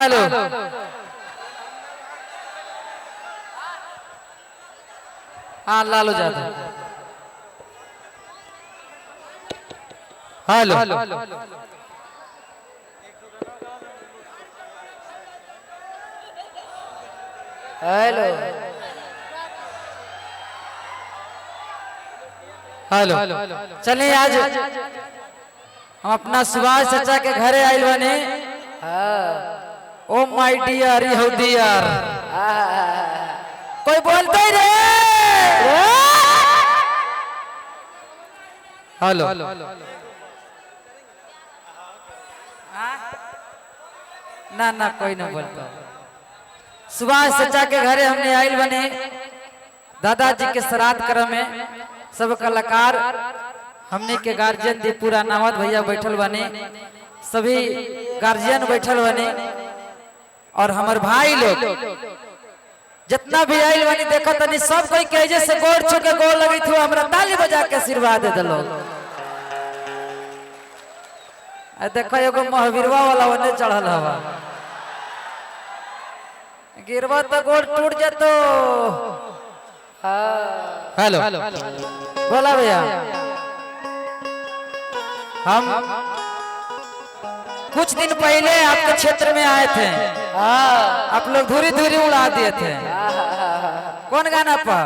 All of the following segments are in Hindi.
हेलो हाँ Lalu Yadav hello hello hello चलिए आज हम अपना सुभाष चाचा के घरे आइल बने। ओ माय डियर यहूदियर कोई बोलते ही रे। हेलो ना ना कोई ना बोलता। सुभाष चाचा के घरे हमने आइल बने। दादाजी के श्राद्ध क्रम में सब कलाकार हमने के गार्जियन दीपूरा नावत भैया बैठल बने, सभी गार्जियन बैठल बने और हमार भाई लोग जितना भी आइल बनी देखो तनी सब कोई कहे से गोर छू के गोर लगी थी। हमरा ताली बजा के आशीर्वाद दे दलो। देखो एगो महावीरवा वाला वने चढ़ल हवा, गिरवा तो गोर टूट जतो। हेलो बोला भैया हम कुछ दिन पहले आपके क्षेत्र में आए थे। आप लोग धूरी धूरी उड़ा दिए थे। कौन गाना पर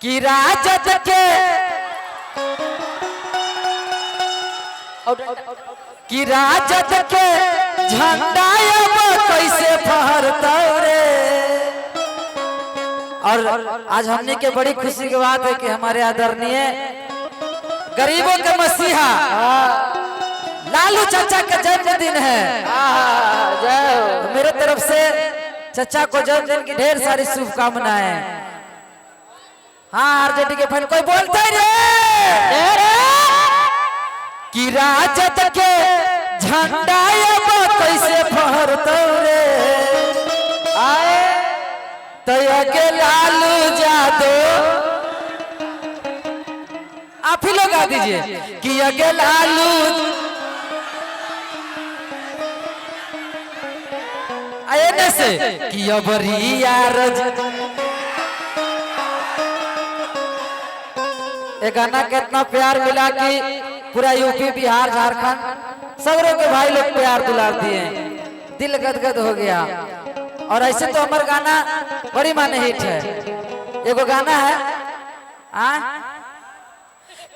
कि राजद के झंडा कैसे फहरता रे। और आज हमने के बड़ी खुशी की बात है कि हमारे आदरणीय गरीबों के मसीहा लालू चाचा का जन्मदिन है। तो मेरे तरफ से चाचा को जन्मदिन की ढेर सारी शुभकामनाएं। हाँ आरजेडी के फैन कोई बोलते रे कि राजद के झंडा कैसे फहरता रे। आए तो के लालू यादव आप ही लोग गा दीजिए कि अगे लालू आए से कि अबरिया रज। ये गाना कितना प्यार मिला कि पूरा यूपी बिहार झारखंड सगरों के भाई लोग प्यार दुलार दिए, दिल गदगद हो गया। और ऐसे तो हमारा गाना बड़ी माने हिट है। एगो गाना है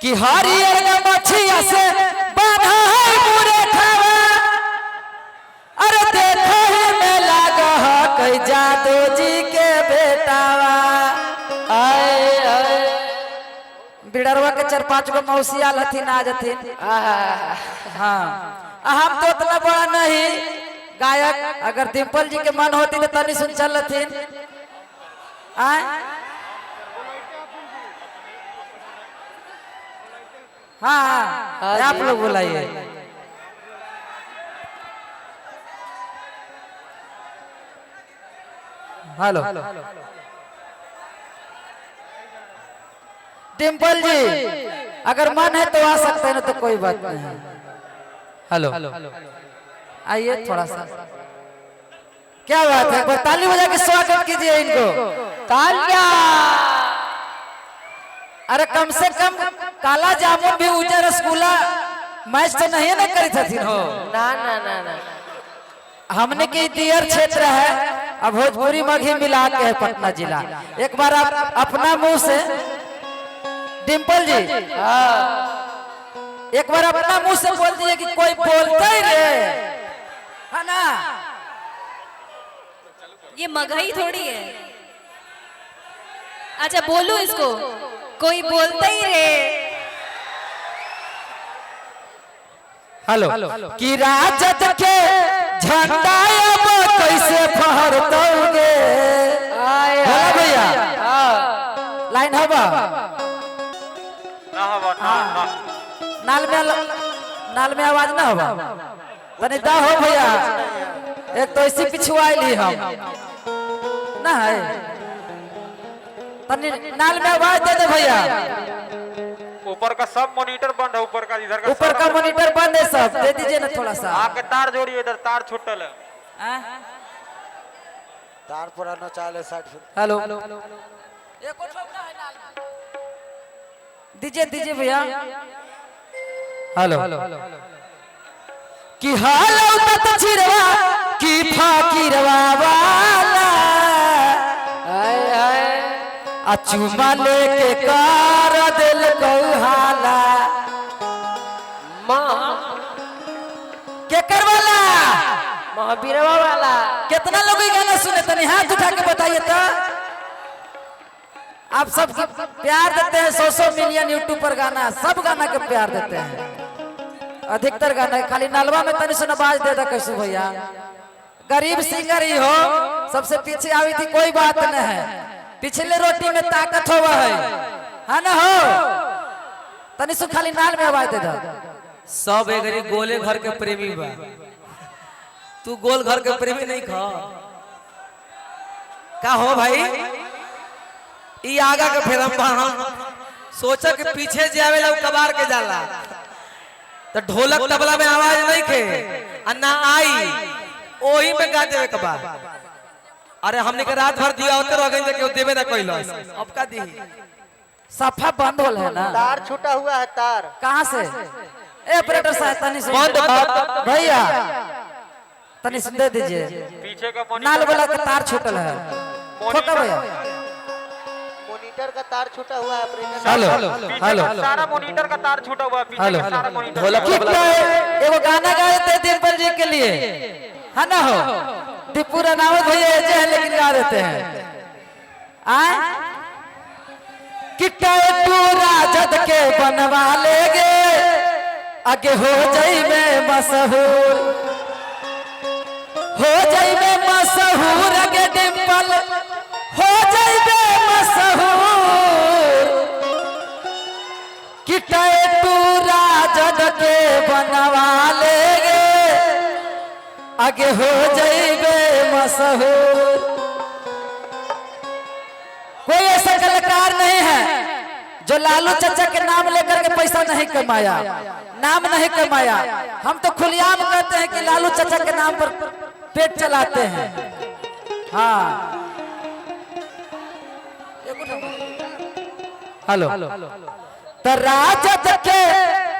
कि हरियर मछिया से बांधा है पूरे खावा। अरे देखो ही में लागा कई जादू जी के बेटावा। आए आए बिडरवा के 4-5 गो मौसी आल हथिन आज हथिन। हाँ हम तो उतना बड़ा नहीं गायक, अगर डिम्पल जी के मन होती तो तनी सुन चल हथिन। हाँ आप लोग बुलाइए। हेलो डिम्पल जी अगर मन है तो आ सकते हैं, ना तो कोई बात नहीं। हेलो आइए थोड़ा सा। क्या बात है, ताली बजा के स्वागत कीजिए इनको। तालियां। अरे कम से कम काला जामुन भी उजर रसगुल्ला मैच तो नहीं ना करी थी हो। ना ना ना ना हमने के दियर क्षेत्र है, अब भोजपुरी मघी मिला के है पटना जिला। एक बार आप अपना मुंह से डिम्पल जी एक बार अपना मुंह से बोल दिए कि कोई बोलता ही रे, है ना। ये मगही थोड़ी है। अच्छा बोलू इसको, कोई बोलता ही रे। हेलो कि राजद के झंडा कैसे फहरतोगे। बोला भैया लाइन हवा नाल में आवाज ना होगा तनी दा हो भैया। एक तो ऐसी पिछुआली हम ना है तनी नाल में आवाज दे दे भैया। ऊपर का सब मॉनिटर बंद है, ऊपर का इधर का ऊपर का मॉनिटर बंद है, सब दे दीजिए ना थोड़ा सा। आके तार जोड़िए, इधर तार छूटल है। तार पुराना चाले 60 फुट। हेलो, दीजिए दीजिए भैया। हेलो, कि हाल उतत छिरवा की फाकिरवा वाला अचुमा लेके कार दिल को हाला के करवाला महावीरवा वाला। कितना लोग ये गाना सुने तनी हाथ उठा के बताइए तो। आप सब प्यार देते हैं, 100 मिलियन यूट्यूब पर गाना, सब गाना के प्यार देते हैं। अधिकतर गाना खाली नलवा में तनी सुन आवाज दे दो कैसे भैया। गरीब सिंगर ही हो, सबसे पीछे आई थी कोई बात नहीं है, पिछले रोटी में ताकत होवा है ना हो। तनी सुन खाली नाल में आवाज दे दो। सब एगरी गोले घर के प्रेमी बा, तू गोल घर के प्रेमी नहीं खा का हो भाई। ई आगा के फिल्म हम सोचा कि पीछे जे आवेला कबार के जाला, तो ढोलक तबला में आवाज नहीं खे अन्ना आई ओही में गा देवे कबार। अरे हमने के रात भर दिया होते रह गए कि देवे ना कोइलो, अब का दी सफा बंद होल है ना। तार छूटा हुआ है तार। कहाँ से? ए ऑपरेटर साहब तनी सुन भैया, तनी सुन दे दीजिए। पीछे का नाल वाला का तार छूटल है, ठोका भैया। मॉनिटर का तार छूटा हुआ है ऑपरेटर। हेलो हेलो, सारा मॉनिटर का तार छूटा हुआ है, पीछे हेलो, का सारा मॉनिटर। एगो गाना गाए थे डिम्पल जी के लिए, है ना हो। दीपू रानावत भैया ऐसे है लेकिन गा देते हैं। कि पूरा जद के बनवा लेगे, आगे हो जाइबे मशहूर, हो जाइबे मशहूर, आगे डिम्पल हो जाइबे मशहूर। कि पूरा जद के बनवा लेगे, आगे हो जाइबे मशहूर। कोई ऐसा कलाकार नहीं है जो लालू चाचा के नाम लेकर के पैसा नहीं कमाया, नाम नहीं कमाया। हम तो खुलेआम कहते हैं कि लालू चाचा के नाम पर पेट चलाते हैं। हाँ हेलो, तो राजद के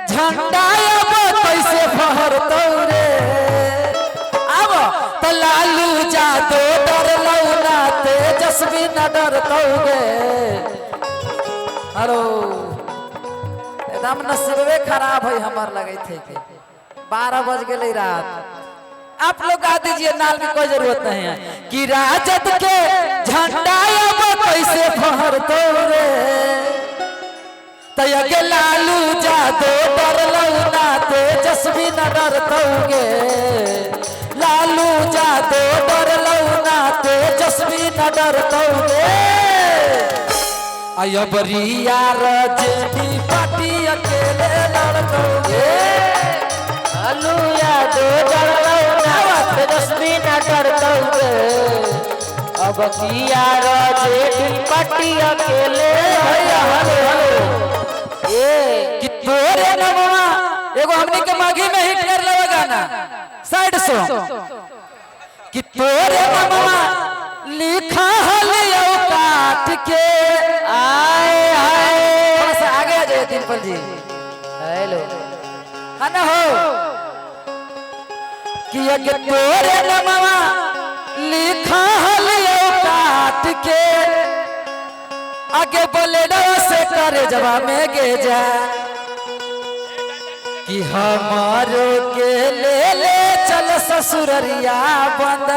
झंडा अब कैसे फहरतौ रे, अब तो लालू जादो डर लौना तेजस्वी न डरतौ गे। हेलो, एकदम नसीबे खराब है हमार लगे थे कि 12 बज गए रात। आप लोग गा दीजिए, नाल में कोई जरूरत नहीं है। कि राजद के झंडा अब कैसे फहरतौ रे, तयगे लालू जादो डर लौना तेजस्वी न डरतौ गे। लालू जादो डर लौना तेजस्वी न डरतौ गे। अयबरिया रजनी पार्टी अकेले लड़तौ गे। लालू यादव डर लौना तेजस्वी न डरतौ गे। अब किया जेडी पार्टी अकेले। कि तोरे नमवा एगो हमनी के माघी में हिट कर लेवा गाना साइड सॉन्ग। कि तोरे नमवा लिखा हलियो काट के, आए आए थोड़ा सा आगे आ जाइए डिम्पल जी। हेलो, है ना हो। कि ये तोरे नमवा लिखा हलियो काट के, आगे बोले से करे जवाब में गे जा। कि हमारो के ले चल ससुररिया बंद,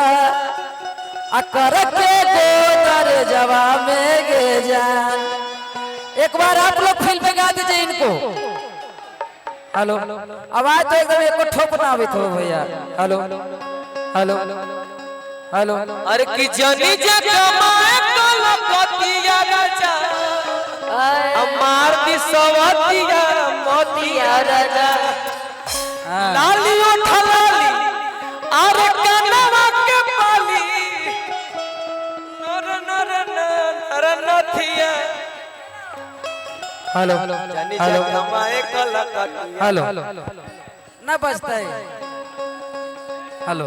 अकर के गोदर जवाब में गे जा। एक बार आप लोग फिल्म में गा दीजिए इनको। हेलो, आवाज तो एकदम एक ठोक ना आवे तो भैया। हेलो हेलो हेलो, अरे कि जनी जगमाए कलपतिया राजा, मार दी सवतिया मोतिया राजा। लाली उठलाली अरे कनवा के पाली, नर नर नर नथिया हेलो हेलो हेलो ना बजता है हेलो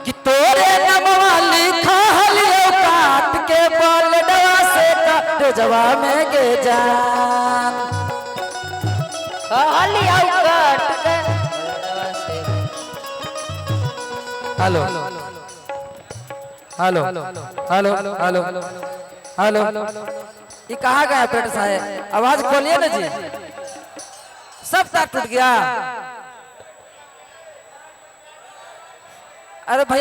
कि तोरे नमवा लिखा हलियो काट के बलडवा से काट जवा में के जान हलिया कट के hello hello hello hello hello ये कहाँ गया पेट साहब आवाज खोलिए ना जी सब तार टूट गया अरे भैया